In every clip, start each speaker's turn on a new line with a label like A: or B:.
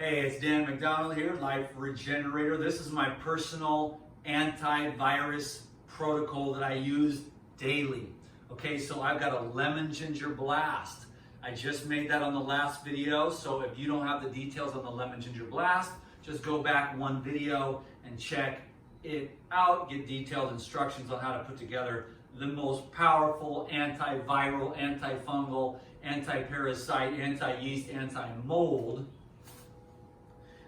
A: Hey, it's Dan McDonald here, Life Regenerator. This is my personal antivirus protocol that I use daily. Okay, so I've got a lemon ginger blast. I just made that on the last video, so if you don't have the details on the lemon ginger blast, just go back one video and check it out, get detailed instructions on how to put together the most powerful antiviral, antifungal, anti-parasite, anti-yeast, anti-mold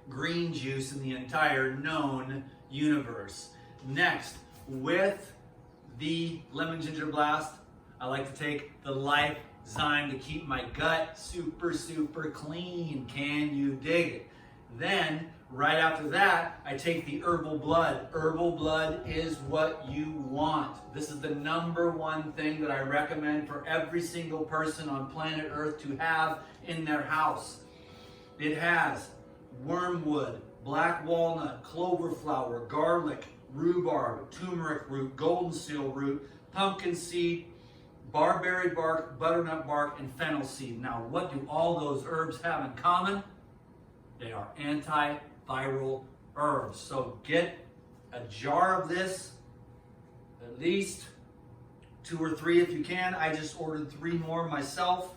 A: green juice in the entire known universe. Next, with the lemon ginger blast, I like to take the Life Zyme to keep my gut super clean. Can you dig it? Then, right after that, I take the Herbal Blood. Herbal Blood is what you want. This is the #1 thing that I recommend for every single person on planet Earth to have in their house. It has wormwood, black walnut, clover flower, garlic, rhubarb, turmeric root, golden seal root, pumpkin seed, barberry bark, butternut bark, and fennel seed. Now, what do all those herbs have in common? They are antiviral herbs. So get a jar of this, at least 2 or 3 if you can. I just ordered 3 more myself,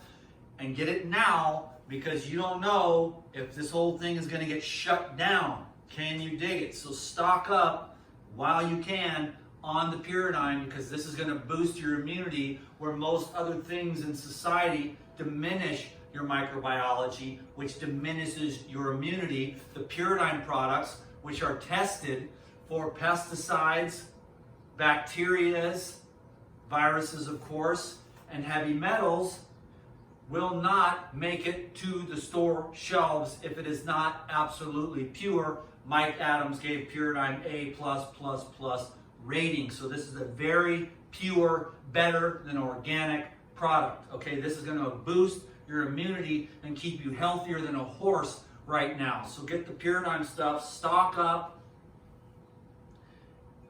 A: and get it now because you don't know if this whole thing is going to get shut down. Can you dig it? So stock up while you can on the Pyrine, because this is going to boost your immunity where most other things in society diminish your microbiology, which diminishes your immunity. The Pyrine products, which are tested for pesticides, bacterias, viruses of course, and heavy metals, will not make it to the store shelves if it is not absolutely pure. Mike Adams gave Pyrine A+++ rating. So this is a very pure, better than organic product. Okay, this is going to boost your immunity and keep you healthier than a horse right now. So get the Pyrine stuff, stock up,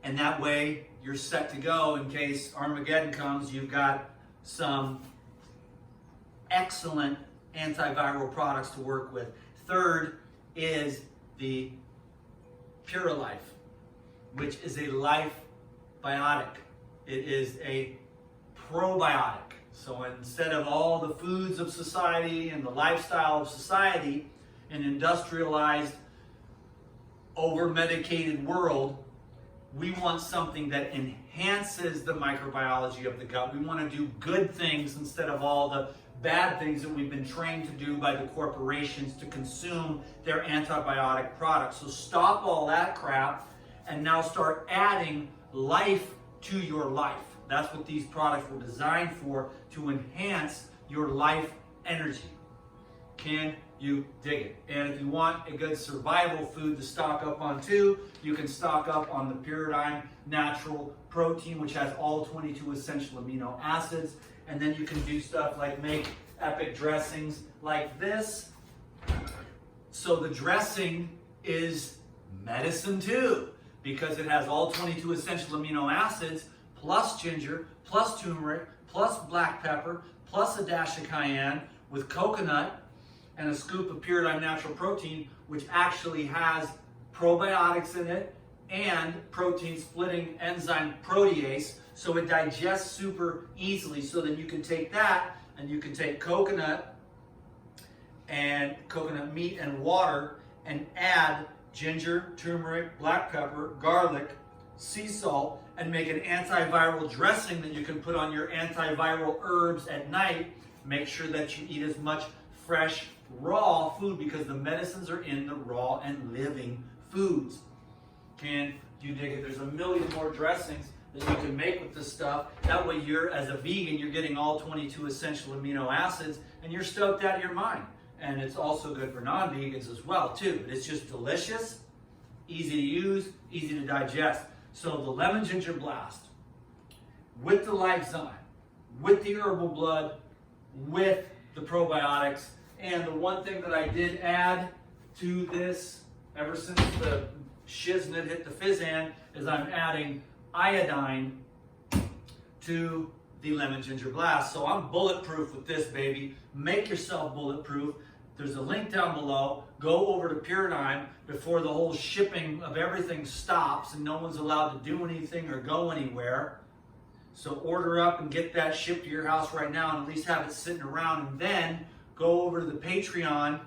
A: and that way you're set to go in case Armageddon comes. You've got some excellent antiviral products to work with. Third is the Pyrilife, which is a life biotic. It is a probiotic. So instead of all the foods of society and the lifestyle of society, an industrialized, over-medicated world, we want something that enhances the microbiology of the gut. We want to do good things instead of all the bad things that we've been trained to do by the corporations to consume their antibiotic products. So stop all that crap and now start adding life to your life. That's what these products were designed for, to enhance your life energy. Can you dig it? And if you want a good survival food to stock up on too, you can stock up on the Pyrine Natural Protein, which has all 22 essential amino acids. And then you can do stuff like make epic dressings like this. So the dressing is medicine too, because it has all 22 essential amino acids, plus ginger, plus turmeric, plus black pepper, plus a dash of cayenne with coconut and a scoop of Pyrine Natural Protein, which actually has probiotics in it and protein splitting enzyme protease, so it digests super easily. So then you can take that and you can take coconut and coconut meat and water and add ginger, turmeric, black pepper, garlic, sea salt, and make an antiviral dressing that you can put on your antiviral herbs at night. Make sure that you eat as much fresh, raw food because the medicines are in the raw and living foods. Can you dig it? There's a million more dressings that you can make with this stuff. That way you're, as a vegan, you're getting all 22 essential amino acids and you're stoked out of your mind. And it's also good for non-vegans as well too. It's just delicious, easy to use, easy to digest. So the lemon ginger blast with the Life Zyme, with the Herbal Blood, with the probiotics. And the one thing that I did add to this ever since the shiznit hit the fizzan is I'm adding iodine to the lemon ginger blast. So I'm bulletproof with this, baby. Make yourself bulletproof. There's a link down below. Go over to Pyrine before the whole shipping of everything stops and no one's allowed to do anything or go anywhere. So order up and get that shipped to your house right now and at least have it sitting around. And then go over to the Patreon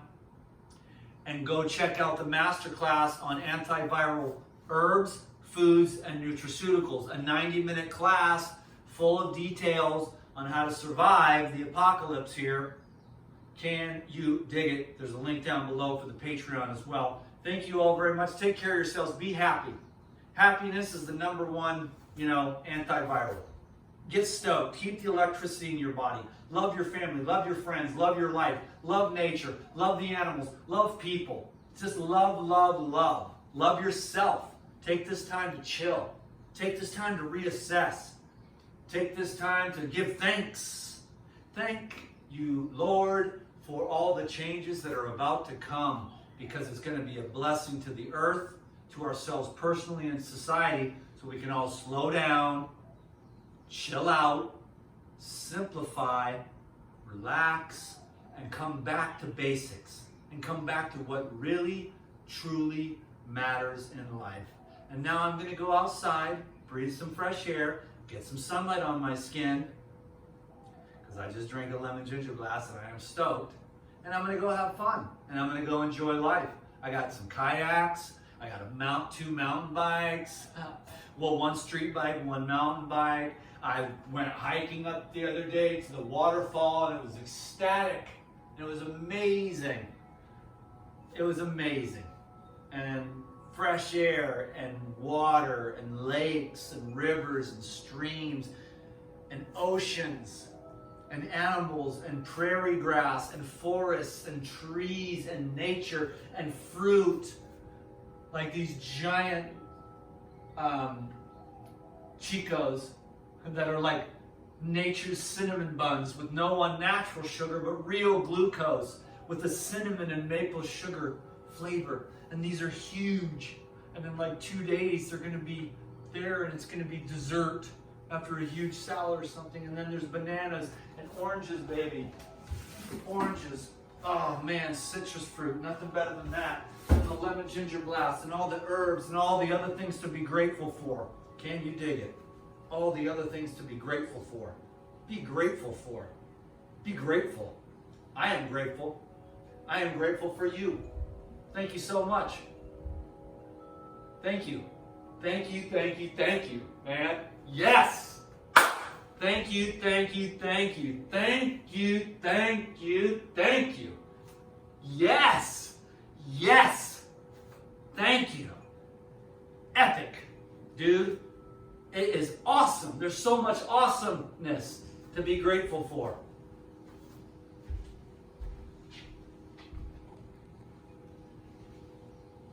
A: and go check out the masterclass on antiviral herbs, foods, and nutraceuticals. A 90-minute class full of details on how to survive the apocalypse here. Can you dig it? There's a link down below for the Patreon as well. Thank you all very much. Take care of yourselves. Be happy. Happiness is the number one, antiviral. Get stoked. Keep the electricity in your body. Love your family. Love your friends. Love your life. Love nature. Love the animals. Love people. Just love, love, love. Love yourself. Take this time to chill. Take this time to reassess. Take this time to give thanks. Thank you, Lord, for all the changes that are about to come, because it's going to be a blessing to the earth, to ourselves personally and society, so we can all slow down, chill out, simplify, relax, and come back to basics, and come back to what really, truly matters in life. And now I'm going to go outside, breathe some fresh air, get some sunlight on my skin, because I just drank a lemon ginger glass and I am stoked. And I'm going to go have fun, and I'm going to go enjoy life. I got some kayaks, I got two mountain bikes, well, one street bike, one mountain bike. I went hiking up the other day to the waterfall, and it was ecstatic. It was amazing. It was amazing. And fresh air and water and lakes and rivers and streams and oceans and animals and prairie grass and forests and trees and nature and fruit, like these giant Chicos that are like nature's cinnamon buns with no unnatural sugar but real glucose with the cinnamon and maple sugar flavor. And these are huge. And in like 2 days they're going to be there, and it's going to be dessert after a huge salad or something. And then there's bananas and oranges, baby. Oranges. Oh man, citrus fruit. Nothing better than that. And the lemon ginger blast and all the herbs and all the other things to be grateful for. Can you dig it? All the other things to be grateful for. Be grateful for. Be grateful. I am grateful. I am grateful for you. Thank you so much. Thank you. Thank you, thank you, thank you, man. Yes! Thank you, thank you, thank you. Thank you, thank you, thank you. Yes! Yes! Thank you. Epic, dude. It is awesome. There's so much awesomeness to be grateful for.